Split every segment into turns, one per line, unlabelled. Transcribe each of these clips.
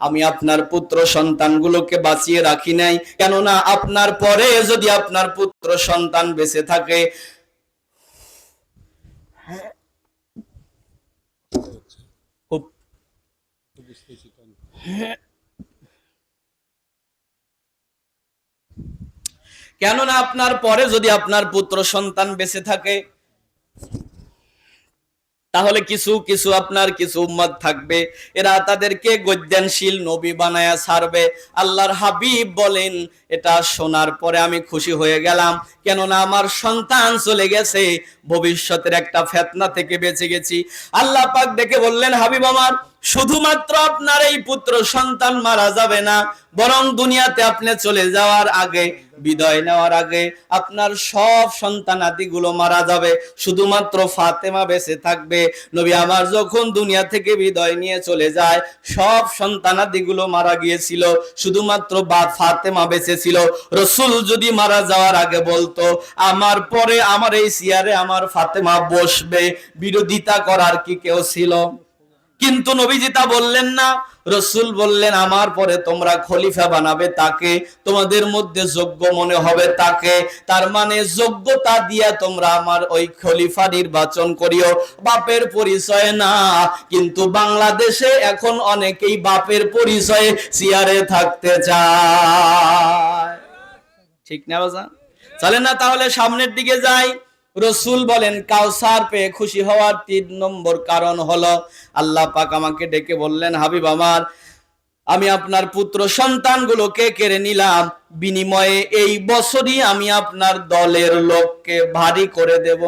আমি আপনার পুত্র সন্তানগুলোকে বাঁচিয়ে রাখি নাই, কেননা আপনার পরে যদি আপনার পুত্র সন্তান বেঁচে থাকে, কেননা আপনার পরে যদি আপনার পুত্র সন্তান বেঁচে থাকে, তাহলে কিছু কিছু আপনার কিছু উম্মত থাকবে, এরা তাদেরকে গদ্যানশীল নবী বানায়া ছাড়বে। আল্লাহর হাবিব বলেন, এটা শোনার পরে আমি খুশি হয়ে গেলাম, কেননা আমার সন্তান চলে গেছে, ভবিষ্যতের একটা ফিতনা থেকে বেঁচে গেছি। আল্লাহ পাক ডেকে বললেন, হাবিব আমার, শুধুমাত্র আপনার এই পুত্র সন্তান মারা যাবে না, বরং দুনিয়াতে আপনি চলে যাওয়ার আগে, বিদায় নেওয়ার আগে আপনার সব সন্তানাদিগুলো মারা যাবে, শুধুমাত্র ফাতেমা বেঁচে থাকবে। নবী আমার যখন দুনিয়া থেকে বিদায় নিয়ে চলে যায়, সব সন্তানাদিগুলো মারা গিয়েছিল, শুধুমাত্র ফাতেমা বেঁচে ছিল। রাসূল যদি মারা যাওয়ার আগে বলতো, আমার পরে আমার এই চেয়ারে আমার ফাতেমা বসবে, বিরোধিতা করার কি কেউ ছিল? কিন্তু নবীজি তা বললেন না। রাসূল বললেন, আমার পরে তোমরা খলিফা বানাবে তাকে, তোমাদের মধ্যে যোগ্য মনে হবে তাকে। তার মানে যোগ্যতা দিয়ে তোমরা আমার ওই খলিফা নির্বাচন করিও, বাপের পরিচয় না। কিন্তু বাংলাদেশে এখন অনেকেই বাপের পরিচয়ে চেয়ারে থাকতে চায়, ঠিক না বাজান? চলেন না তাহলে সামনের দিকে যাই। রাসূল বলেন, কাউসার পেয়ে খুশি হওয়ার ৩ নম্বর কারণ হলো, আল্লাহ পাক আমাকে ডেকে বললেন, হাবিব আমার, আমি আপনার পুত্র সন্তানগুলোকে কেড়ে নিলাম, বিনিময়ে এই বছরই আমি আপনার দলের লোককে ভারী করে দেব।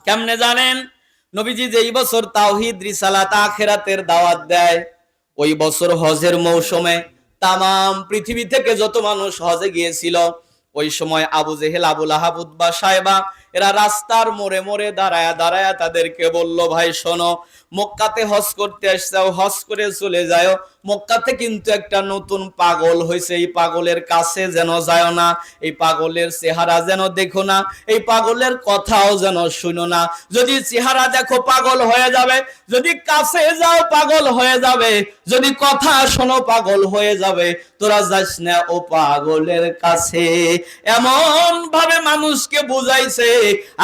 কেমনে জানেন? নবীজি যেই বছর তাওহীদ, রিসালাত, আখিরাতের দাওয়াত দেয়, ওই বছর হজের মৌসুমে তামাম পৃথিবী থেকে যত মানুষ হজে গিয়েছিল, ওই সময় আবু জেহেল, আবু লাহাব, উতবা, সায়বা এরা রাস্তার মোড়ে মোড়ে দাঁড়ায়া দাঁড়ায়া তাদেরকে বলল, ভাই শোনো, মক্কাতে হজ করতে আসছো, হজ করে চলে যাও, মক্কাতে কিন্তু একটা নতুন পাগল হয়েছে, এই পাগলের কাছে যেন যাও না, এই পাগলের চেহারা যেন দেখো না, এই পাগলের কথাও যেন শুনো না। যদি চেহারা দেখো পাগল হয়ে যাবে, যদি কাছে যাও পাগল হয়ে যাবে, যদি কথা শোনো পাগল হয়ে যাবে, তোরা যাস না ও পাগলের কাছে। এমন ভাবে মানুষকে বুঝাইছে।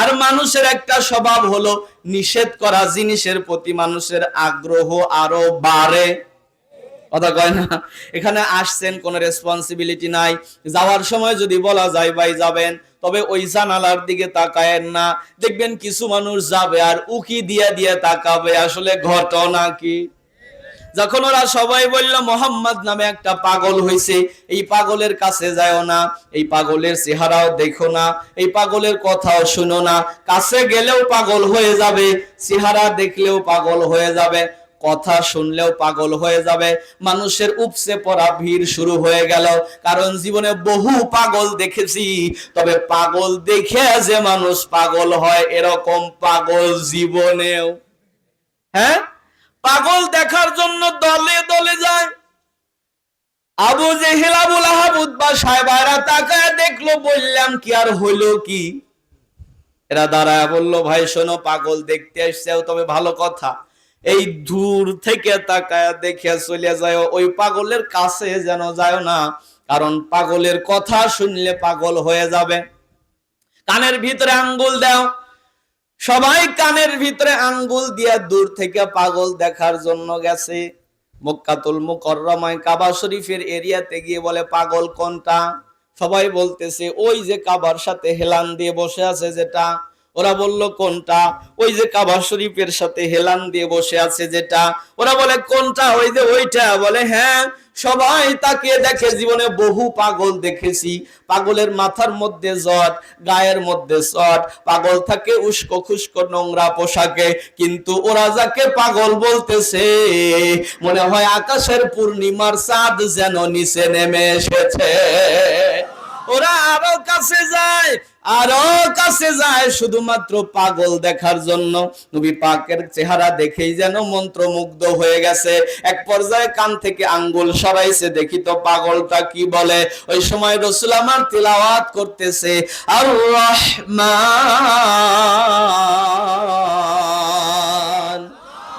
আর মানুষের একটা স্বভাব হলো, নিষেধ করা জিনিসের প্রতি মানুষের আগ্রহ আরো বাড়ে, কথা কয় না? এখানে আসছেন, কোনো রেসপন্সিবিলিটি নাই, যাওয়ার সময় যদি বলা যায় ভাই যাবেন, তবে ওই জানালার দিকে তাকায়েন না, দেখবেন কিছু মানুষ যাবে আর উকি দিয়ে দিয়ে তাকাবে, আসলে ঘটনা কি? যখন ওরা সবাই বলল মোহাম্মদ নামে একটা পাগল হয়েছে, এই পাগলের কাছে যাও না, এই পাগলের চেহারাও দেখো না, এই পাগলের কথাও শুনো না, কাছে গেলেও পাগল হয়ে যাবে, চেহারা দেখলেও পাগল হয়ে যাবে, কথা শুনলেও পাগল হয়ে যাবে, মানুষের উপচে পড়া ভিড় শুরু হয়ে গেল। কারণ জীবনে বহু পাগল দেখেছি, তবে পাগল দেখে যে মানুষ পাগল হয় এরকম পাগল জীবনেও, হ্যাঁ, পাগল দেখার জন্য দলে দলে যায়। আবু জেহেল, আবু লাহাব, উতবা, সায়বা এরা তাকায় দেখলো, বললাম কি আর হইলো কি? এরা দাঁড়ায় বলল, ভাই শোনো, পাগল দেখতে আসছেও, তবে ভালো কথা, এই দূর থেকে তাকায় দেখে চলে যায়, ওই পাগলের কাছে যেন যায় না, কারণ পাগলের কথা শুনলে পাগল হয়ে যাবে। কানের ভিতরে আঙ্গুল দাও। সবাই কানের ভিতরে আঙ্গুল দিয়ে দূর থেকে পাগল দেখার জন্য গেছে। মক্কাতুল মুকাররমায় কাবা শরীফের এরিয়াতে গিয়ে বলে, পাগল কোনটা? সবাই বলতেছে, ওই যে কাবার সাথে হেলান দিয়ে বসে আছে যেটা। ওরা বলল, কোনটা? ওই যে কাবা শরীফের সাথে হেলান দিয়ে বসে আছে যেটা। ওরা বলে, কোনটা? ওই যে ওইটা। বলে, হ্যাঁ। সবাই তাকিয়ে দেখে, জীবনে বহু পাগল দেখেছি, পাগলের মাথার মধ্যে জট, গায়ের মধ্যে চট, পাগল থাকে উস্কো খুস্কো নোংরা পোশাকে, কিন্তু ওরা যাকে পাগল বলতেছে, মনে হয় আকাশের পূর্ণিমার চাঁদ যেন নিচে নেমে এসেছে। ওরা আরো কাছে যায়, আরো কাছে যায়, শুধুমাত্র পাগল দেখার জন্য। নবী পাকের চেহারা দেখেই যেন মন্ত্রমুগ্ধ হয়ে গেছে। এক পর্যায়ে কান থেকে আঙ্গুল সরাইছে, দেখি তো পাগলটা কি বলে। ওই সময় রাসূল আমার তিলাওয়াত করতেছে, আর রহমান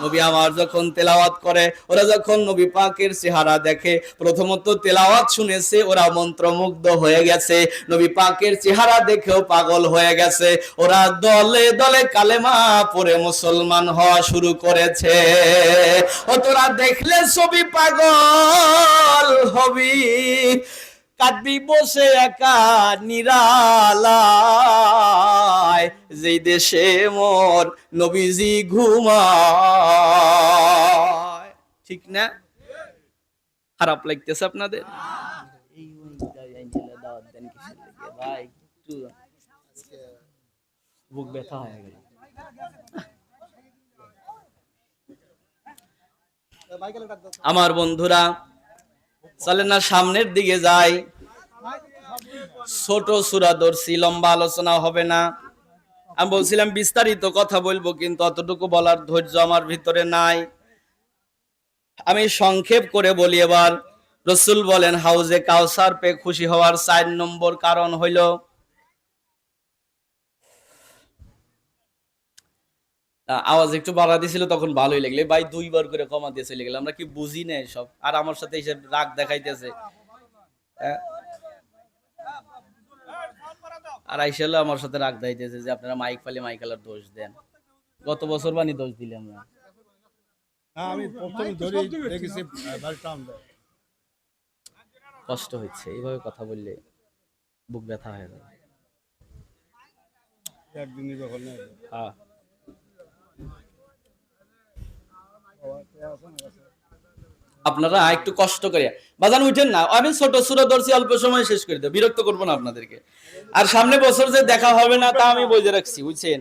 নবী আমার যখন তেলাওয়াত করে, ওরা যখন নবী পাকের চেহারা দেখে, প্রথমত তেলাওয়াত শুনেছে, ওরা মন্ত্রমুগ্ধ হয়ে গেছে, নবী পাকের চেহারা দেখেও পাগল হয়ে গেছে, ওরা দলে দলে কালেমা পড়ে মুসলমান হওয়া শুরু করেছে। ও তোরা দেখলে ছবি পাগল হবি, কাঁদবি বসে একা নিরালায়, যেই দেশে মোর নবীজি ঘুমায়। ঠিক না? খারাপ লাগতেছে আপনাদের? ভাই বুক ব্যথা হয়ে গেল। আমার বন্ধুরা চলেন না সামনের দিকে যাই। ছোট সূরা ধরছি, লম্বা আলোচনা হবে না। আমি বলছিলাম বিস্তারিত কথা বলবো, কিন্তু অতটুকু বলার ধৈর্য আমার ভিতরে নাই। আমি সংক্ষেপ করে বলি এবার। রাসূল বলেন হাউজে কাউসার পেয়ে খুশি হওয়ার 4 নম্বর কারণ হইল, আওয়াজ একটু বাড়া দিছিল তখন ভালোই লাগলে, ভাই 2 বার করে কমা দিয়ে চলে গেল। আমরা কি বুঝি না সব? আর আমার সাথে এসে রাগ দেখাইতেছে। আর আইসালো আমার সাথে রাগ দেখাইতেছে যে আপনারা মাইক ফালে মাইকালার দোষ দেন। গত বছর বানি দোষ দিলাম না।
আমি প্রথমে ধরে দেখেছি
কষ্ট হচ্ছে এইভাবে কথা বললে, বুক ব্যথা হয়ে যায়।
একদিনই যখন
হ্যাঁ, আপনারা একটু কষ্ট করে বাজান উঠেন না। আমি ছোট সূরা ধরছি, অল্প সময় শেষ করে দেব, বিরক্ত করবো না আপনাদেরকে। আর সামনে বছর যে দেখা হবে না তা আমি বুঝে রাখছি, বুঝছেন।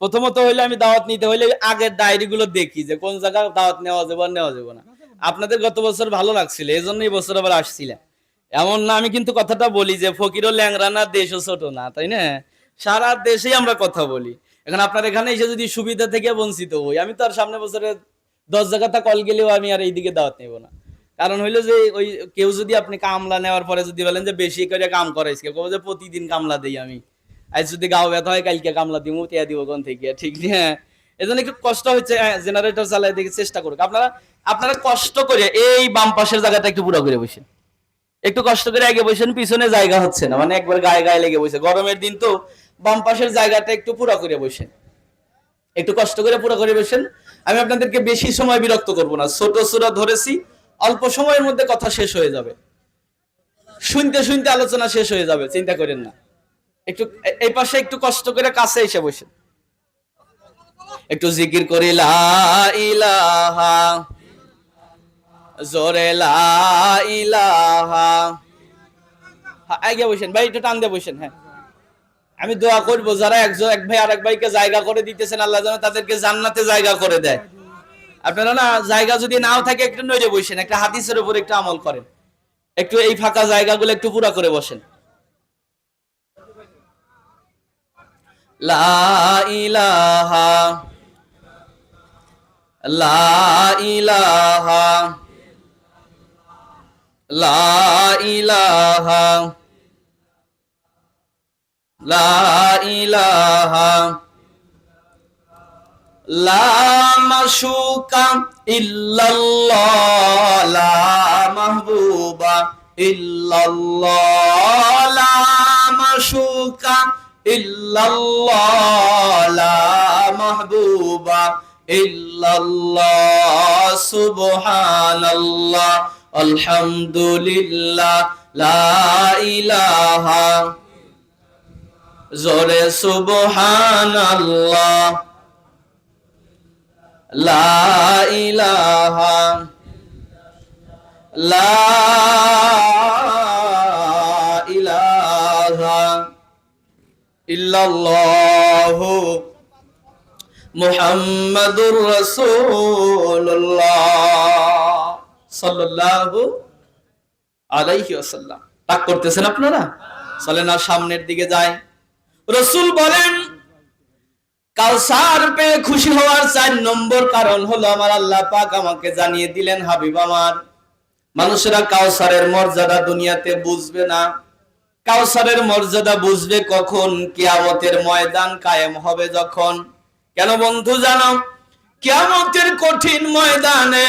প্রথমত হইলে আমি দাওয়াত নিতে হইলে আগের ডায়েরি গুলো দেখি যে কোন জায়গায় দাওয়াত নেওয়া যাবে আর নেওয়া যাবে না। আপনাদের গত বছর ভালো লাগছিল, এই জন্য এই বছর আবার আসছিলাম। এমন না, আমি কিন্তু কথাটা বলি যে ফকিরও ল্যাংরা না, দেশও ছোট না, তাই না? সারা দেশেই আমরা কথা বলি। এখন আপনার এখানে এসে যদি সুবিধা থেকে বঞ্চিত হই, আমি তো আর সামনে বছরে 10 জায়গাতে কল গেলেও আমি আর এইদিকে দাওয়াত নেব না। কারণ হইলো যে ওই কেউ যদি আপনি কামলা নেওয়ার পরে যদি বলেন যে বেশি করে কাম করাইছে, কেউ যে প্রতিদিন কামলা দেই আমি, আজ যদি গাও ব্যথা হয় কালকে কামলা দিব, টিয়া দিব কোন থেকে, ঠিক না? এই জন্য একটু কষ্ট হচ্ছে, জেনারেটর চালাই দেখে চেষ্টা করুক। আপনারা কষ্ট করে এই বাম পাশের জায়গাটা একটু পুরো করে বসেন, একটু কষ্ট করে আগে বসেন, পিছনে জায়গা হচ্ছে না, মানে একবার গায়ে গায়ে লেগে বসে। গরমের দিন তো বাম পাশের জায়গাটা একটু পুরো করে বসেন, একটু কষ্ট করে পুরো করে বসেন। আমি আপনাদেরকে বেশি সময় বিরক্ত করব না, ছোট সূরা ধরেছি, অল্প সময়ের মধ্যে কথা শেষ হয়ে যাবে, শুনতে শুনতে আলোচনা শেষ হয়ে যাবে, চিন্তা করেন না। একটু এই পাশে একটু কষ্ট করে কাছে এসে বসেন, একটু জিকির করি লা ইলাহা, জোরে লা ইলাহা। আগে বসেন ভাই, একটু টান দিয়ে বসেন। হ্যাঁ, আমি দোয়া করবো যারা এক ভাই আরেক ভাইকে জায়গা করে দিতেছেন, আল্লাহ যেন তাদেরকে জান্নাতে জায়গা করে দেয়। আপনারা না জায়গা যদি নাও থাকে একটু নড়ে বসেন, একটা হাদিসের উপর একটু আমল করেন, একটু এই ফাঁকা জায়গাগুলো একটু পুরা করে বসেন। লা ইলাহা, লা ইলাহা, লা ইলাহা, লা ইলাহা, লা মাশুকা ইল্লাল্লাহ, লা মাহবুবা ইল্লাল্লাহ, লা মাশুকা ইল্লাল্লাহ, লা মাহবুবা ইল্লাল্লাহ, সুবহানাল্লাহ, আলহামদুলিল্লাহ, লা ইলাহা, জোরে সুবহানাল্লাহ, লা ইলাহা, লা ইলাহা ইল্লাল্লাহু মুহাম্মাদুর রাসূলুল্লাহ সাল্লাল্লাহু আলাইহি ওয়াসাল্লাম। রাগ করতেছেন আপনারা? চলেন আর সামনের দিকে যাই। রাসূল বলেন কাউসার পেয়ে খুশি হওয়ার 4 নম্বর কারণ হলো, আমার আল্লাহ পাক আমাকে জানিয়ে দিলেন, হাবিব আমার, মানুষেরা কাউসারের মর্যাদা দুনিয়াতে বুঝবে না। কাউসারের মর্যাদা বুঝবে কখন? কিয়ামতের ময়দান কায়েম হবে যখন। কেন বন্ধু জানো? কিয়ামতের কঠিন ময়দানে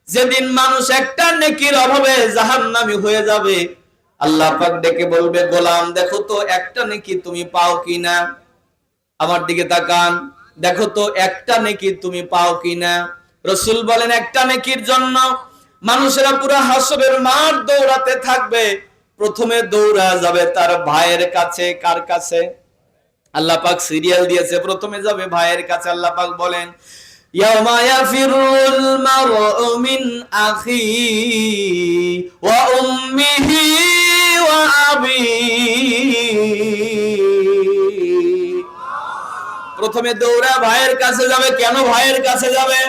যেদিন মানুষ একটা নেকির অভাবে জাহান্নামী হয়ে যাবে, আল্লাহ পাক ডেকে বলবে, গোলাম দেখো তো একটা নেকি তুমি পাও কিনা, আমার দিকে তাকান, দেখো তো একটা নেকি তুমি পাও কিনা। রাসূল বলেন, একটা নেকির জন্য মানুষেরা পুরো হাসরের মাঠ দৌড়াতে থাকবে। প্রথমে দৌড়া যাবে তার ভাইয়ের কাছে। কার কাছে? আল্লাহ পাক সিরিয়াল দিয়েছে, প্রথমে যাবে ভাইয়ের কাছে। আল্লাহ পাক বলেন, ইয়াউমা ইয়াফিরুল মারউ মিন আখিহি ওয়া উম্মিহি ওয়া আবিহি। প্রথমে দৌড়া ভাইয়ের কাছে যাবে। কেন ভাইয়ের কাছে যাবে?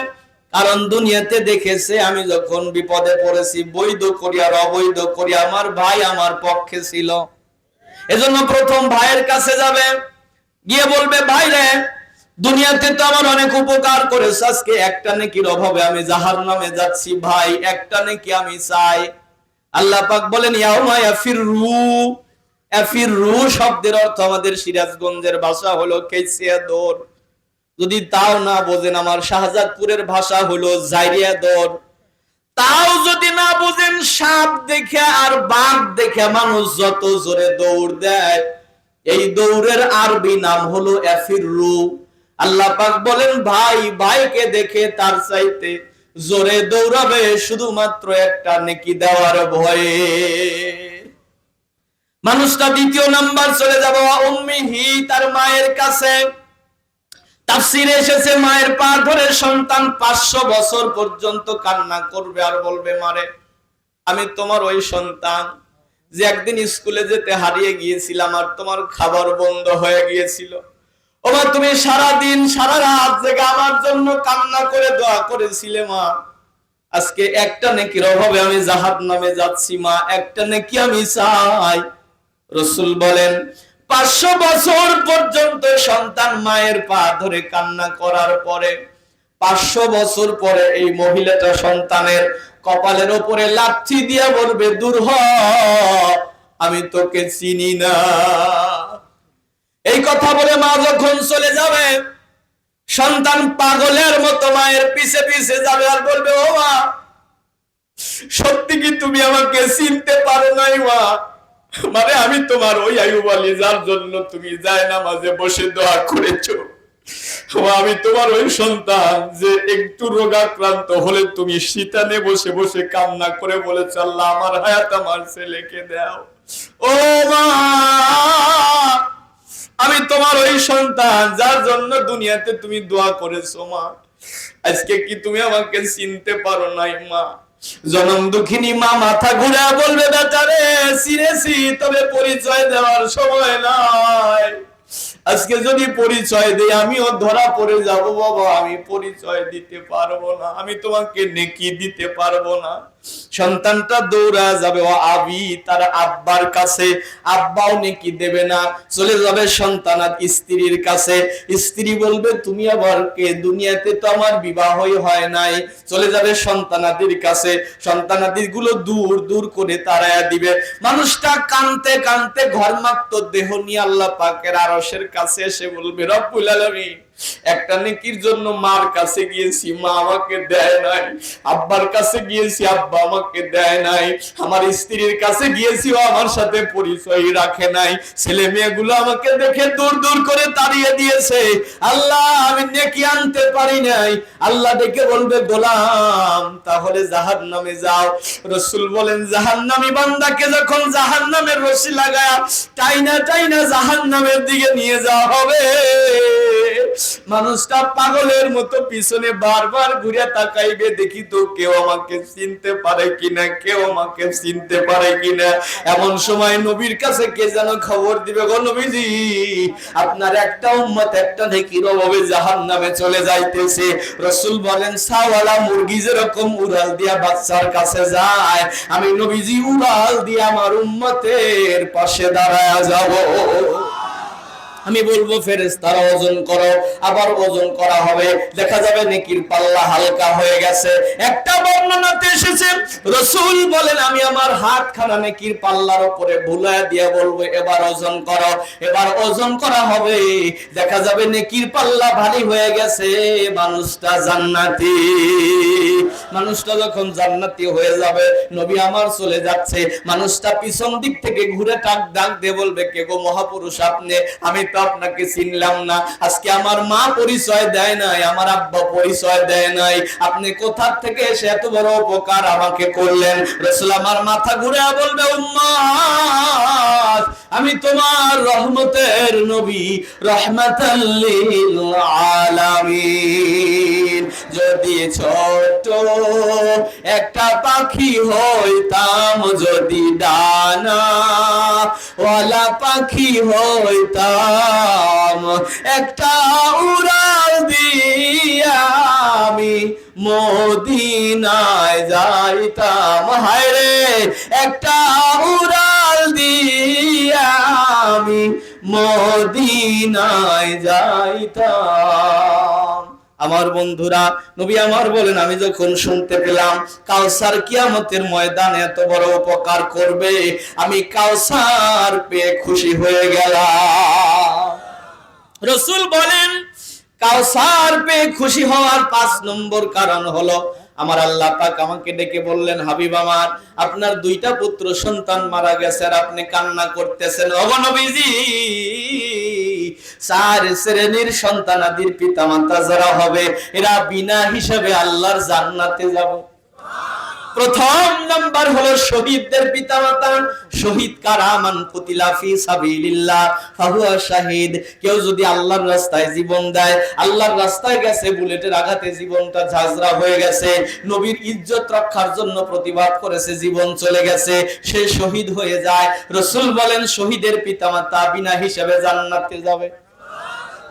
কারণ দুনিয়াতে দেখেছে আমি যখন বিপদে পড়েছি, বৈধ করি আর অবৈধ করি, আমার ভাই আমার পক্ষে ছিল। এজন্য প্রথম ভাইয়ের কাছে যাবে, গিয়ে বলবে, ভাই রে, দুনিয়াতে তো আমার অনেক উপকার করেছে, আজকে একটা নেকির অভাবে আমি জাহান্নামে যাচ্ছি, ভাই একটা নেকি আমি চাই। আল্লাহ পাক বলেন, ইয়াউমা ইয়াফিরু। ইয়াফিরু শব্দের অর্থ আমাদের সিরাজগঞ্জের ভাষা হলো কেসিয়া দৌড়। যদি তাও না বোঝেন, আমার শাহজাদপুরের ভাষা হলো জাইরিয়া দৌড়। তাও যদি না বোঝেন, সাপ দেখে আর বাঘ দেখে মানুষ যত জোরে দৌড় দেয়, এই দৌড়ের আরবি নাম হলো ইয়াফিরু। আল্লাহ পাক বলেন, ভাই ভাইকে দেখে তার চাইতে জোরে দৌড়াবে শুধুমাত্র একটা নেকি দেওয়ার ভয়ে। মানুষটা দ্বিতীয় নাম্বার চলে যাবে উম্মিহি, তার মায়ের কাছে। তাফসিরে এসেছে, মায়ের পা ধরে সন্তান 500 বছর পর্যন্ত কান্না করবে আর বলবে, মারে আমি তোমার ওই সন্তান যে একদিন স্কুলে যেতে হারিয়ে গিয়েছিলাম আর তোমার খাবার বন্ধ হয়ে গিয়েছিল। ও মা, তুমি সারা দিন সারা রাত জেগে আমার জন্য কান্না করে দোয়া করেছিলে মা। আজকে একটা নেকির অভাবে আমি জাহান্নামে যাচ্ছি মা, একটা নেকি আমি চাই। রাসূল বলেন, 500 বছর পর্যন্ত সন্তান মায়ের পা ধরে কান্না করার পরে 500 বছর পরে এই মহিলাটা সন্তানের কপালের উপরে লাথি দিয়ে বলবে, দূর হ, আমি তোকে চিনি না। এই কথা বলে মা যখন চলে যাবে, সন্তান পাগলের মতো মায়ের পিছে পিছে যাবে আর বলবে, ও মা, সত্যি কি তুমি আমাকে চিনতে পারো নাই মা? মানে আমি তোমার ওই আইয়ুব আলী যার জন্য তুমি জায়নামাজে বসে দোয়া করেছো। আমি তোমার ওই সন্তান যে একটু রোগাক্রান্ত হলে তুমি শীতানে বসে বসে কান্না করে বলেছ, আল্লাহ আমার হায়াত আমার ছেলেকে দাও। ও মা, আমি তোমার ওই সন্তান যার জন্য দুনিয়াতে তুমি দোয়া করেছো মা। আজকে কি তুমি আমাকে চিনতে পারো নাই মা? জনম দুঃখিনী মা মাথা ঘুরে বলবে, বেচারে চিনেছি, তবে পরিচয় দেওয়ার সময় নাই। আজকে যদি পরিচয় দেই আমিও ধরা পড়ে যাব বাবা, আমি পরিচয় দিতে পারবো না, আমি তোমাকে নেকি দিতে পারবো না। সন্তানটা দৌড়া যাবে ও আবি, তার আব্বার কাছে। আব্বাও নেকি দেবে না, চলে যাবে সন্তানাত স্ত্রীর কাছে। স্ত্রী বলবে, তুমি আবার কে? দুনিয়াতে তো আমার বিবাহই হয় নাই। চলে যাবে সন্তানাদির কাছে। সন্তানাদি গুলো দূর দূর করে তাড়ায়া দিবে। মানুষটা কানতে কানতে ঘর্মাক্ত দেহ নিয়ে আল্লাহ পাকের আরশের কাছে এসে বলবে, রব্বুল আলামিন, একটা নেকির জন্য মার কাছে গিয়েছি, মা আমাকে দেয় নাই। আব্বার কাছে গিয়েছি, আব্বা আমাকে দেয় নাই। আমার স্ত্রীর কাছে গিয়েছি, ও আমার সাথে পরিচয় রাখে নাই। ছেলে মেয়েগুলো আমাকে দেখে দূর দূর করে তাড়িয়ে দিয়েছে। আল্লাহ, আমি নেকি আনতে পারি নাই। আল্লাহ ডেকে বলবে, গোলাম তাহলে জাহান্নামে যাও। রাসূল বলেন, জাহান্নামী বান্দাকে যখন জাহান্নামের রশি লাগায়া টাইনা টাইনা জাহান্নামের দিকে নিয়ে যাওয়া হবে, মানুষটা পাগলের মতো পিছনে বারবার ঘুরে তাকাইবে, দেখি তো কেউ আমাকে চিনতে পারে কিনা, কেউ আমাকে চিনতে পারে কিনা। এমন সময় নবীর কাছে কে যেন খবর দিবে, গো নবীজি, আপনার একটা উম্মত একটা নেকির অভাবে জাহান্নামে চলে যাইতেছে। রাসূল বলেন, সাওয়ালা মুরগি যেরকম উড়াল দিয়া বাচ্চার কাছে যায়, আমি নবীজি উড়াল দিয়া আমার উম্মতের পাশে দাঁড়ায়া যাব। আমি বলবো ফেরেশতারা ওজন করো, আবার ওজন করা হবে, দেখা যাবে নেকির পাল্লা হালকা হয়ে গেছে। একটা বর্ণনাতে এসেছে রাসূল বলেন আমি আমার হাতখানা নেকির পাল্লার উপরে বুলায় দিয়ে বলবো এবার ওজন করো, এবার ওজন করা হবে, দেখা যাবে নেকির পাল্লা ভারী হয়ে গেছে, মানুষটা জান্নাতি। মানুষটা যখন জান্নাতি হয়ে যাবে, নবী আমার চলে যাচ্ছে, মানুষটা পিছন দিক থেকে ঘুরে ডাক দিয়ে বলবে কে গো মহাপুরুষ আপনি, আমি তো আপনাকে চিনলাম না, আজকে আমার মা পরিচয় দেয় নাই, আমার আব্বা পরিচয় দেয় নাই, আপনি কোথা থেকে এসে এত বড় উপকার আমাকে করলেন। রাসূল আমার মাথা ঘুরে বলবে উম্মাত আমি তোমার রহমতের নবী, রাহমাতাল লিল আলামিন। যদি ছোট একটা পাখি হইতাম, যদি ডানা ওয়ালা পাখি হইতাম, একটা উড়াল দিয়া আমি মদিনায় যাইতাম। হায় রে একটা উড়াল দিয়া আমি মদিনায় যাইতাম। আমার বন্ধুরা, নবী আমার বলেন আমি যখন শুনতে পেলাম কাউসার কিয়ামতের ময়দানে এত বড় উপকার করবে, আমি কাউসার পেয়ে খুশি হয়ে গেলাম। রাসূল বলেন কাউসার পেয়ে খুশি হওয়ার 5 নম্বর কারণ হলো আমার আল্লাহ পাক আমাকে ডেকে বললেন হাবিব আমার আপনার 2টা পুত্র সন্তান মারা গেছে আর আপনি কান্না করতেছেন। ওগো নবীজি, 4 শ্রেণীর সন্তানাদির পিতামাতা যারা হবে এরা বিনা হিসাবে আল্লাহর জান্নাতে যাবে। প্রথম নাম্বার হলো শহীদদের পিতামাতা। শহীদ কারা? মান কুতিলা ফি সাবিলিল্লাহ ফাহুয়া শাহিদ। কেউ যদি আল্লাহর রাস্তায় জীবন দেয়, আল্লাহর রাস্তায় গেছে, বুলেটের আঘাতে জীবনটা ঝাঁঝরা হয়ে গেছে, নবীর ইজ্জত রক্ষার জন্য প্রতিবাদ করেছে, জীবন চলে গেছে, সে শহীদ হয়ে যায়। রাসূল বলেন শহীদের পিতামাতা বিনা হিসাবে জান্নাতে যাবে।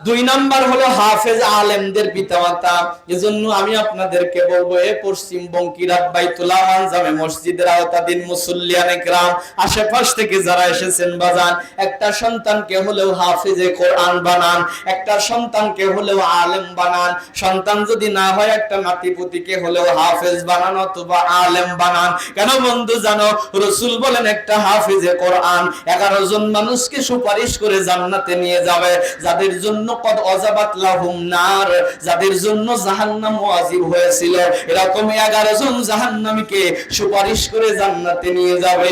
2 নাম্বার হলো হাফেজ আলেমদের পিতামাতা। এজন্য আমি আপনাদেরকে বলবো এ পশ্চিম বঙ্কিরাত বাইতুল আমান জামে মসজিদের আওতাধীন মুসল্লিয়ানে کرام আশেপাশ থেকে যারা এসেছেন বাজান, একটা সন্তানকে হলেও হাফেজে কোরআন বানান, একটা সন্তানকে হলেও আলেম বানান। সন্তান যদি না হয় একটা নাতিপুতিকে হলেও হাফেজ বানান অথবা আলেম বানান। কেন বন্ধু জানো, রাসূল বলেন একটা হাফেজে কোরআন 11 জন মানুষকে সুপারিশ করে জান্নাতে নিয়ে যাবে, যাদের জন্য কদ অজাবাত লাহুম নার, যাদের জন্য জাহান্নাম ওয়াজিব হয়েছিল, এরকম 11 জন জাহান্নামীকে সুপারিশ করে জান্নাতে নিয়ে যাবে।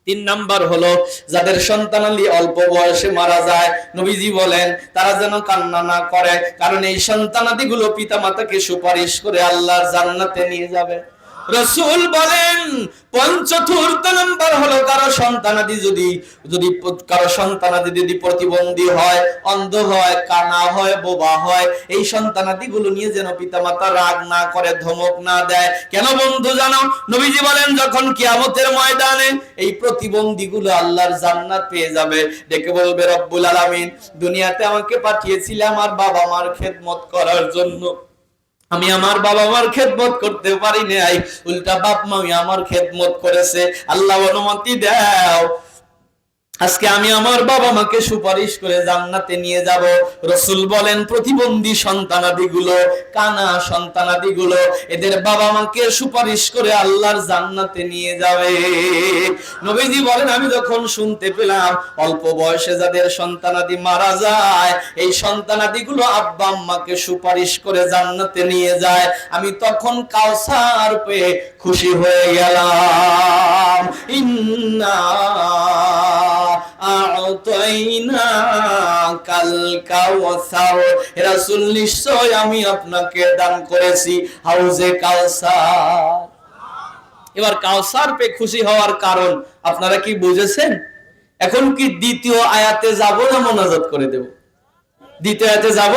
3 নাম্বার হলো যাদের সন্তানাদি অল্প বয়সে মারা যায়, নবীজি বলেন তারা যেন কান্না না করে, কারণ এই সন্তানাদিগুলো পিতামাতাকে সুপারিশ করে আল্লাহর জান্নাতে নিয়ে যাবে। রাসূল বলেন 4 নাম্বার হলো কারো সন্তানাদি যদি প্রতিবন্ধী হয়, অন্ধ হয়, কানা হয়, বোবা হয়, এই সন্তানাদিগুলো নিয়ে যেন পিতামাতা রাগ না করে, ধমক না দেয়। কেন বন্ধু জানো, নবীজি বলেন যখন কিয়ামতের ময়দানে এই প্রতিবন্ধীগুলো আল্লাহর জান্নাত পেয়ে যাবে, ডেকে বলবে রব্বুল আলামিন দুনিয়াতে আমাকে পাঠিয়েছিলে আমার বাবা মার খেদমত করার জন্য, আমি আমার বাবা মার খেদমত করতে পারি নাই, উল্টা বাপ মা আমার খেদমত করেছে, আল্লাহ অনুমতি দাও আজকে আমি আমার বাবা মাকে সুপারিশ করে জান্নাতে নিয়ে যাব। রাসূল বলেন প্রতিবন্ধী সন্তানাদিগুলো, কানা সন্তানাদিগুলো এদের বাবা মাকে সুপারিশ করে আল্লাহর জান্নাতে নিয়ে যাবে। নবীজি বলেন আমি যখন শুনতে পেলাম অল্প বয়সে যাদের সন্তানাদি মারা যায়, এই সন্তানাদিগুলো আব্বা আম্মাকে সুপারিশ করে জান্নাতে নিয়ে যায়, আমি তখন কাউসার পেয়ে খুশি হয়ে গেলাম। ইন্না আ'তাইনাকাল কাউসার, রাসূল নিশ্চয় আমি আপনাকে দান করেছি হাউজে কাউসার। এবার কাউসার পেয়ে খুশি হওয়ার কারণ আপনারা কি বুঝেছেন? এখন কি দ্বিতীয় আয়াতে যাব না মোনাজাত করে দেব? দ্বিতীয় আয়াতে যাব?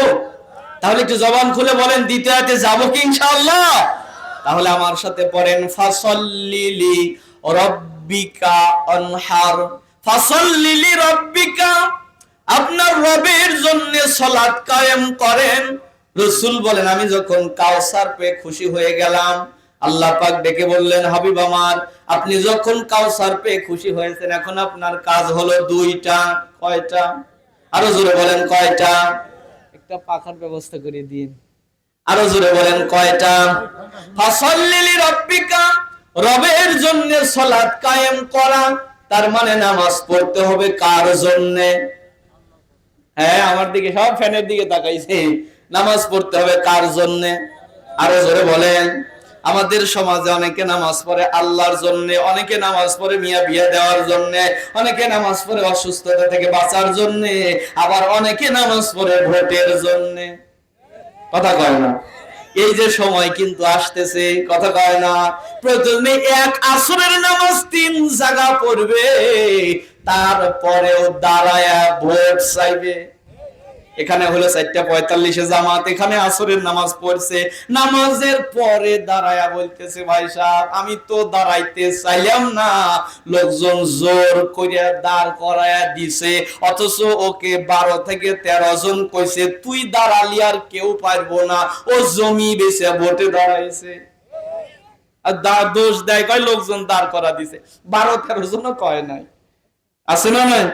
তাহলে একটু জবান খুলে বলেন দ্বিতীয় আয়াতে যাব কি ইনশাআল্লাহ? তাহলে আমার সাথে পড়েন ফাসাল্লি রাব্বিকা আনহার, ফাসাল্লি লিরাব্বিকা, আপনার রবের জন্য সালাত কায়েম করেন। রাসূল বলেন আমি যখন কাউসার পেয়ে খুশি হয়ে গেলাম, আল্লাহ পাক ডেকে বললেন, হাবিব আমার, আপনি যখন কাউসার পেয়ে খুশি হয়েছেন, এখন আপনার কাজ হলো দুইটা। কয়টা? আরো জোরে বলেন, কয়টা? একটা পাখার ব্যবস্থা করে দিন। আরো জোরে বলেন, কয়টা? ফাসাল্লি লিরাব্বিকা, রবের জন্য সালাত কায়েম করা, তার মানে নামাজ পড়তে হবে কার জন্য? হ্যাঁ, আমার দিকে সব ফ্যানের দিকে তাকাইছে। নামাজ পড়তে হবে কার জন্য? আরো জোরে বলেন। আমাদের সমাজে অনেকে নামাজ পড়ে আল্লাহর জন্য, অনেকে নামাজ পড়ে মিয়া বিয়ে দেওয়ার জন্য, অনেকে নামাজ পড়ে অসুস্থতা থেকে বাঁচার জন্য, আবার অনেকে নামাজ পড়ে ভোটের জন্য। কথা কয় না? এই যে সময় কিন্তু আসতেছে, কথা কয় না? প্রথমে এক আসরের নামাজ 3 জায়গা পড়বে, তারপরেও দাঁড়ায়া ভোট চাইবে। এখানে হলো 4:45 জামাত, এখানে আসরের নামাজ পড়ছে, নামাজের পরে দাঁড়ায়া বলতেছে, ভাই সাহেব আমি তো দাঁড়াইতে চাইলাম না, লোকজন জোর করিয়া দাঁড় করায়া দিছে, অথচ ওকে 12 থেকে 13 জন কইছে তুই দাঁড়ালি আর কেউ পারবো না, ও জমি বেচে ভোটে দাঁড়াইছে। আর দোষ দেয়, কয় লোকজন দাঁড় করা দিছে, 12-13 জন কয় নাই। আছে না? নাই?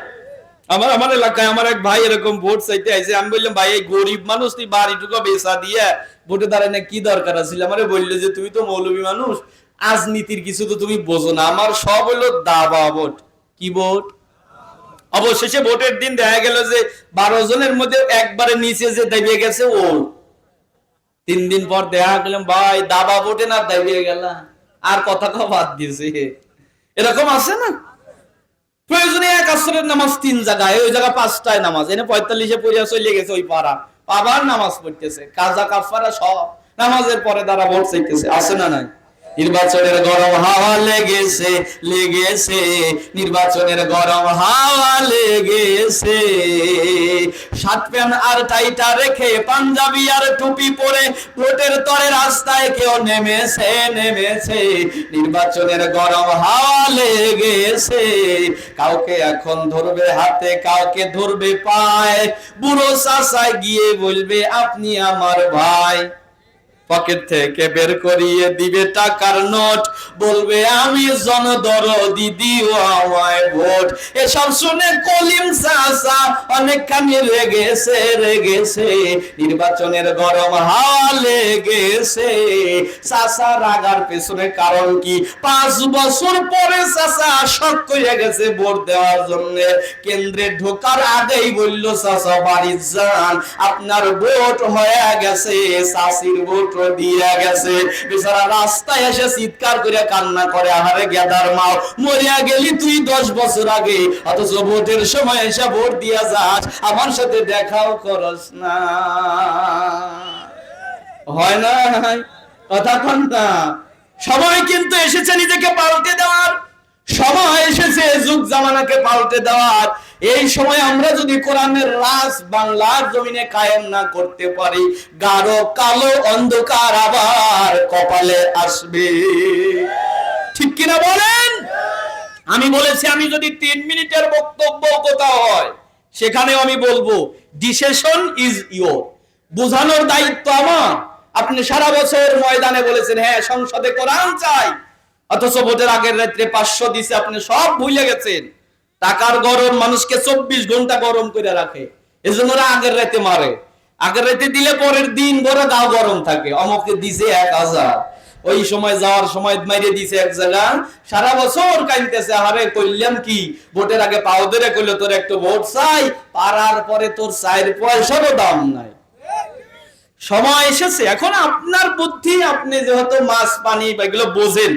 আমার এলাকায় আমার এক ভাই এরকম ভোট চাইতে আইছে, আমি বললাম ভাই এই গরিব মানুষ তুই বাড়িটুকু বেচা দিয়ে ভোটে দাঁড়ায় না, কি দরকার ছিল? আমারে বললো যে তুমি তো মৌলবী মানুষ, রাজনীতির কিছু তো তুমি বোঝো না, আমার সব হলো দাবা ভোট। কি ভোট? অবশেষে ভোটের দিন দেখা গেল যে 12 জনের মধ্যে একবারে নিচে যে দাবিয়ে গেছে ও। 3 দিন পর দেখা গেলাম ভাই দাবা ভোটে না দাবিয়ে গেল, আর কথা বাদ দিয়েছে। এরকম আছে না? প্রয়োজনে এক আসরের নামাজ 3 জায়গায়, ওই জায়গা 5টায় নামাজ, এনে 45-এ পড়িয়া চলে গেছে ওই পাড়া, আবার নামাজ পড়তেছে, কাজা কাফারা সব নামাজের পরে তারা ভোট চাইতেছে। আছে না নাই? নির্বাচনের গরম হাওয়া লেগেছে, লেগেছে, নির্বাচনের গরম হাওয়া লেগেছে, শার্ট প্যান্ট আর টাইটা রেখে পাঞ্জাবি আর টুপি পরে ভোটের তরে রাস্তায় কেউ নেমেছে, নেমেছে, নির্বাচনের গরম হাওয়া লেগেছে, কাউকে এখন ধরবে হাতে, কাউকে ধরবে পায়ে, বুড়ো চাচায় গিয়ে বলবে আপনি আমার ভাই, পকেট থেকে বের করিয়ে দিবে টাকার নোট, বলবে আমি জনদরদি দিও আমায় ভোট। এসব শুনে কলিম চাচা অনেকখানি রেগেছে, রেগেছে, নির্বাচনের গরম হাওয়া লেগেছে। চাচা রাগার পেছনে কারণ কি? 5 বছর পরে চাচা শখ করে গেছে ভোট দেওয়ার জন্য, কেন্দ্রে ঢোকার আগেই বলল চাচা বাড়ি যান, আপনার ভোট হয়ে গেছে, চাষির ভোট দিয়ে গেছে। বেচারা রাস্তায় এসে চিৎকার করে কান্না করে, আহারে গেদার মাও, মরিয়া গেলি তুই 10 বছর আগে, অথচ ভোটের সময় এসে ভোট দিয়া যাস, আমার সাথে দেখাও করস না। হয় না? কথা কন না? সময় কিন্তু এসেছে নিজেকে পাল্টে দেওয়ার, সময় এসেছে যুগ জামানাকে পাল্টে দেওয়ার। এই সময় আমরা যদি কোরআনের রাজ বাংলার জমিনে কায়েম না করতে পারি, গাঢ় কালো অন্ধকার আবার কপালে আসবে। ঠিক কিনা বলেন? আমি বলেছি আমি যদি 3 মিনিটের বক্তব্য কোথাও হয়, সেখানেও আমি বলবো ডিসিশন ইজ ইয়োর, বোঝানোর দায়িত্ব আমার। আপনি সারা বছর ময়দানে বলেছেন হ্যাঁ সংসদে কোরআন চাই, অথচ ভোটের আগের রাত্রে 500 দিছে, আপনি সব ভুলে গেছেন। টাকার গরম মানুষকে 24 ঘন্টা গরম করে রাখে, এজন্য আগের রাতে মারে। আগের রাতে দিলে পরের দিন বড় গাও গরম থাকে, অমুককে দিছে 1000, ওই সময় যাওয়ার সময় মাইরে দিছে 1 জায়গা, সারা বছর কাইনতেছে, আরে কইলাম কি ভোটের আগে পাও ধরে কইলো তোর একটু ভোট চাই, পারার পরে তোর 4 পয়সারও দাম নাই। সময় এসেছে এখন আপনার বুদ্ধি, আপনি যেহেতু মাছ পানি এগুলো বোঝেন,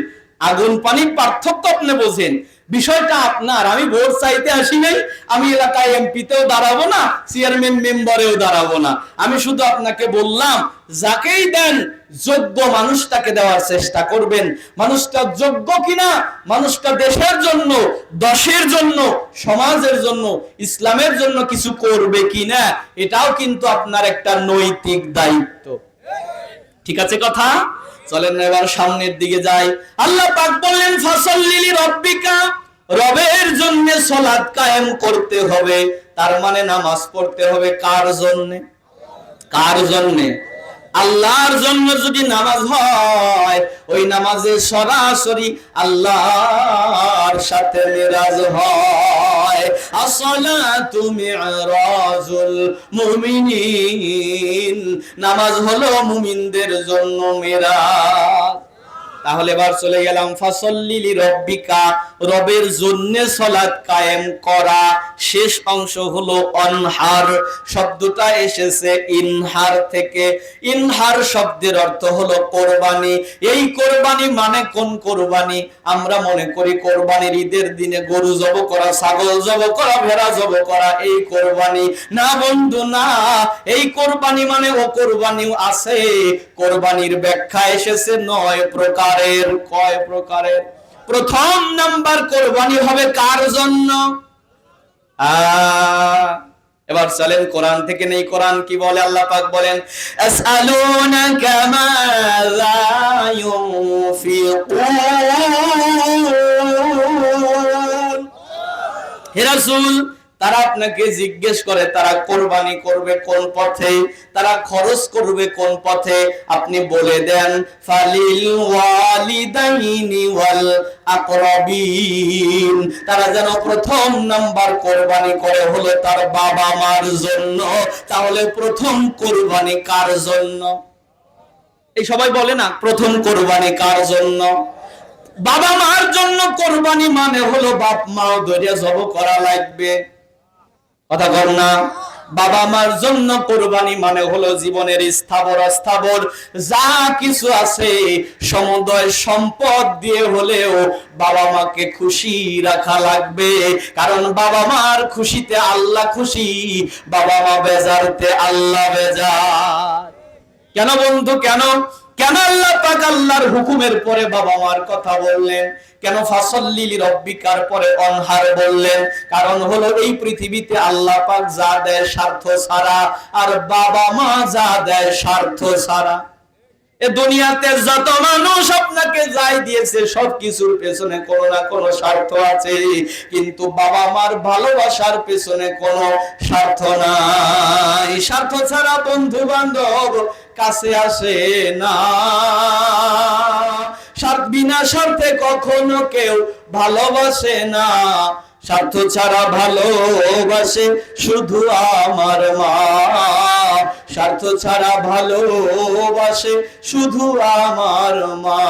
আগুন পানির পার্থক্য আপনি বোঝেন, বিষয়টা আপনার। আমি ভোট চাইতে আসি নাই, আমি এলাকায় এমপিতেও দাঁড়াবো না, চেয়ারম্যান মেম্বারেও দাঁড়াবো না। আমি শুধু আপনাকে বললাম যাকেই দেন যোগ্য মানুষটাকে দেওয়ার চেষ্টা করবেন। মানুষটা যোগ্য কিনা, মানুষটা দেশের জন্য, দশের জন্য, সমাজের জন্য, ইসলামের জন্য কিছু করবে কিনা, এটাও কিন্তু আপনার একটা নৈতিক দায়িত্ব। ঠিক আছে কথা? চলেন এবার সামনের দিকে যাই। আল্লাহ পাক বললেন ফাসাল্লি লিরাব্বিকা, রবের জন্য সালাত কায়েম করতে হবে, তার মানে নামাজ পড়তে হবে কার জন্য? কার জন্য? আল্লাহর জন্য যদি নামাজ হয়, ওই নামাজে সরাসরি আল্লাহর সাথে মিরাজ হয়। আসসালাতু মিরাজুল মুমিনিন, নামাজ হলো মুমিনদের জন্য মিরাজ। তাহলে এবার চলে গেলাম ফাসল্লি লিরাব্বিকা, রবের জন্য সালাত কায়েম করা। শেষ অংশ হলো অনহার, শব্দটা এসেছে ইনহার থেকে। ইনহার শব্দের অর্থ হলো কোরবানি। এই কোরবানি মানে কোন কোরবানি? আমরা মনে করি কোরবানির ঈদের দিনে গরু জব করা, ছাগল জব করা, ভেড়া জব করা, এই কোরবানি না বন্ধু, না। এই কোরবানি মানে ও কোরবানিও আছে। কোরবানির ব্যাখ্যা এসেছে 9 প্রকারের। কয় প্রকারের? প্রথম নাম্বার কোরবানি হবে কার জন্য? এবার চলেন কোরআন থেকে নেই। কোরআন কি বলে? আল্লাহ পাক বলেন, আসআলুনাকা মাযা ইউনফিকুন। হে রাসূল, তারা আপনাকে জিজ্ঞেস করে তারা কোরবানি করবে কোন পথে, তারা খরচ করবে কোন পথে। আপনি বলে দেন, ফালিল ওয়ালিদাইনি ওয়াল আকরাবিন। তারা যেন প্রথম নাম্বার কোরবানি করে হলো তার বাবা মার জন্য। তাহলে প্রথম কোরবানি কার জন্য? এই সবাই বলে না, প্রথম কোরবানি কার জন্য? বাবা মার জন্য কোরবানি মানে হলো বাপ মাও ধরে জব করা লাগবে। কথা বল না। বাবা মার জন্য কোরবানি মানে হলো জীবনের স্থাবর অস্থাবর যা কিছু আছে সমুদয় সম্পদ দিয়ে হলেও বাবা মাকে খুশি রাখা লাগবে। কারণ বাবা মার খুশিতে আল্লাহ খুশি, বাবা মা বেজারতে আল্লাহ বেজার। কেন বন্ধু, কেন কেন আল্লাহ পাক আল্লাহর হুকুমের পরে বাবা মার কথা বললেন? কেন ফাসল্লি লিরাব্বিকার পরে অনহার বললেন? কারণ হলো এই পৃথিবীতে আল্লাহ পাক যা দেয় স্বার্থ ছাড়া, আর বাবা মা যা দেয় স্বার্থ ছাড়া। এ দুনিয়াতে যত মানুষ আপনাকে যাই দিয়েছে সবকিছুর পেছনে কোনো না কোনো স্বার্থ আছে, কিন্তু বাবা মার ভালোবাসার পেছনে কোনো স্বার্থ নাই। স্বার্থ ছাড়া বন্ধু বান্ধব কাছে আসে না। বিনা স্বার্থে কখনো কেউ ভালোবাসে না। স্বার্থ ছাড়া ভালোবাসে শুধু আমার মা, স্বার্থ ছাড়া ভালোবাসে শুধু আমার মা।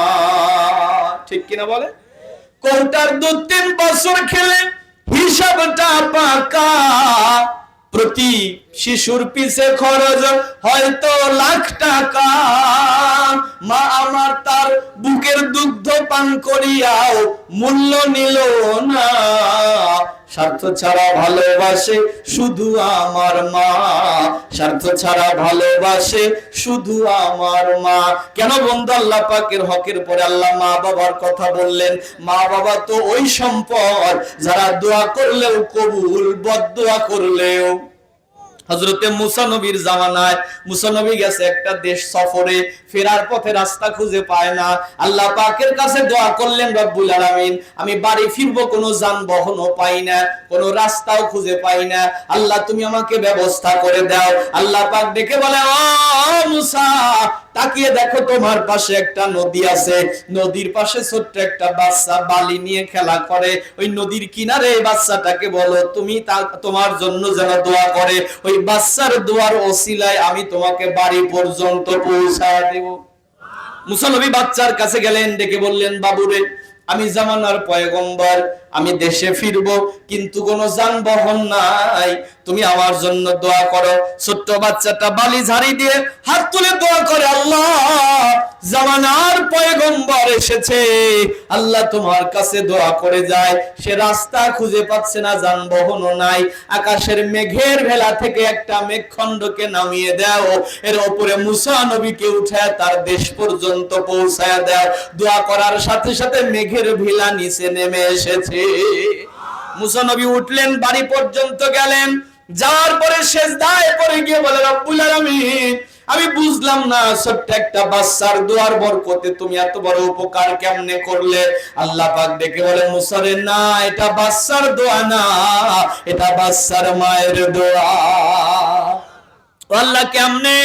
ঠিক কিনা বলে? কোনটার 2-3 বছর খেলে হিসাবটা পাকা, প্রতি শিশুর পিছে খরচ হয়তো লাখ টাকা। মা আমার তার বুকের দুগ্ধ পান করিয়াও মূল্য নিল না। স্বার্থ ছাড়া ভালোবাসে শুধু আমার মা, স্বার্থ ছাড়া ভালোবাসে শুধু আমার মা। কেন বন্ধু আল্লাহ পাকের হকের পরে আল্লাহ মা বাবার কথা বললেন? মা বাবা তো ওই সম্পদ যারা দোয়া করলেও কবুল, বদদোয়া করলেও। হযরতে মুসা নবীর জামানায় মুসা নবী গেছে একটা দেশ সফরে, ফেরার পথে রাস্তা খুঁজে পায় না। আল্লাহ পাকের কাছে দোয়া করলেন, রব্বুল আলামিন আমি বাড়ি ফিরবো, কোনো যানবাহনও পাই না, কোনো রাস্তাও খুঁজে পাই না, আল্লাহ তুমি আমাকে ব্যবস্থা করে দাও। আল্লাহ পাক ডেকে বলে, ও মুসা তাকিয়ে দেখো তোমার পাশে একটা নদী আছে, নদীর পাশে ছোট্ট একটা বাচ্চা বালি নিয়ে খেলা করে। ওই নদীর কিনারে এই বাচ্চাটাকে বলো তুমি তোমার জন্য যেন দোয়া করে। ওই বাচ্চার দোয়ার ওসিলায় আমি তোমাকে বাড়ি পর্যন্ত পৌঁছায় দেব। মুসা নবী বাচ্চার কাছে গেলেন, ডেকে বললেন, বাবুরে আমি জামানার পয়গম্বর, আমি দেশে ফিরবো কিন্তু কোনো যানবাহন নাই, তুমি আমার জন্য দোয়া করো। ছোট্ট বাচ্চাটা বালি ঝাড়ি দিয়ে হাত তুলে দোয়া করে, আল্লাহ জামানার পয়গম্বর এসেছে, আল্লাহ তোমার কাছে দোয়া করে যায়, সে রাস্তা খুঁজে পাচ্ছে না, যানবাহনও নাই, আকাশের মেঘের ভেলা থেকে একটা মেঘখণ্ডকে নামিয়ে দাও, এর উপরে মুসা নবীকে উঠায় তার দেশ পর্যন্ত পৌঁছায় দাও। দোয়া করার সাথে সাথে মেঘের ভেলা নিচে নেমে এসেছে। মুসা নবী উঠলেন, বাড়ি পর্যন্ত গেলেন, যাওয়ার পরে সিজদায় পড়ে গিয়ে বলে, রব্বুল আলামিন আমি বুঝলাম না ছোট্ট একটা বাচ্চার দোয়ার বরকতে তুমি এত বড় উপকার কেমনে করলে। আল্লাহ পাক ডেকে বলে, মুসা রে না, এটা বাচ্চার দোয়া না, এটা বাচ্চার মায়ের দোয়া। ও আল্লাহ কেমনে?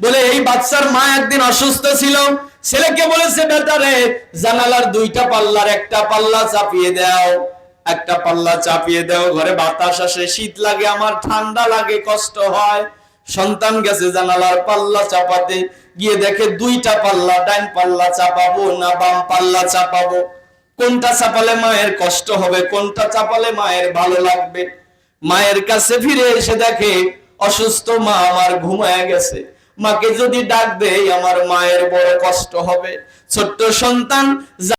বলে এই বাচ্চার মা একদিন অসুস্থ ছিল, ছেলেকে বলেছে বেটারে জানালার দুইটা পাল্লার একটা পাল্লা চাপিয়ে দাও, একটা পাল্লা চাপিয়ে দাও, ঘরে বাতাস আসে, শীত লাগে, আমার ঠান্ডা লাগে, কষ্ট হয়। সন্তান গেছে জানালার পাল্লা চাপাতে, গিয়ে দেখে দুইটা পাল্লা, ডান পাল্লা চাপাবো না বাম পাল্লা চাপাবো, কোনটা চাপালে মায়ের কষ্ট হবে, কোনটা চাপালে মায়ের ভালো লাগবে। মায়ের কাছে ফিরে এসে দেখে অসুস্থ মা আমার ঘুমায় গেছে, মাকে যদি ডাক দেই আমার মায়ের বড় কষ্ট হবে। ছোট্ট সন্তান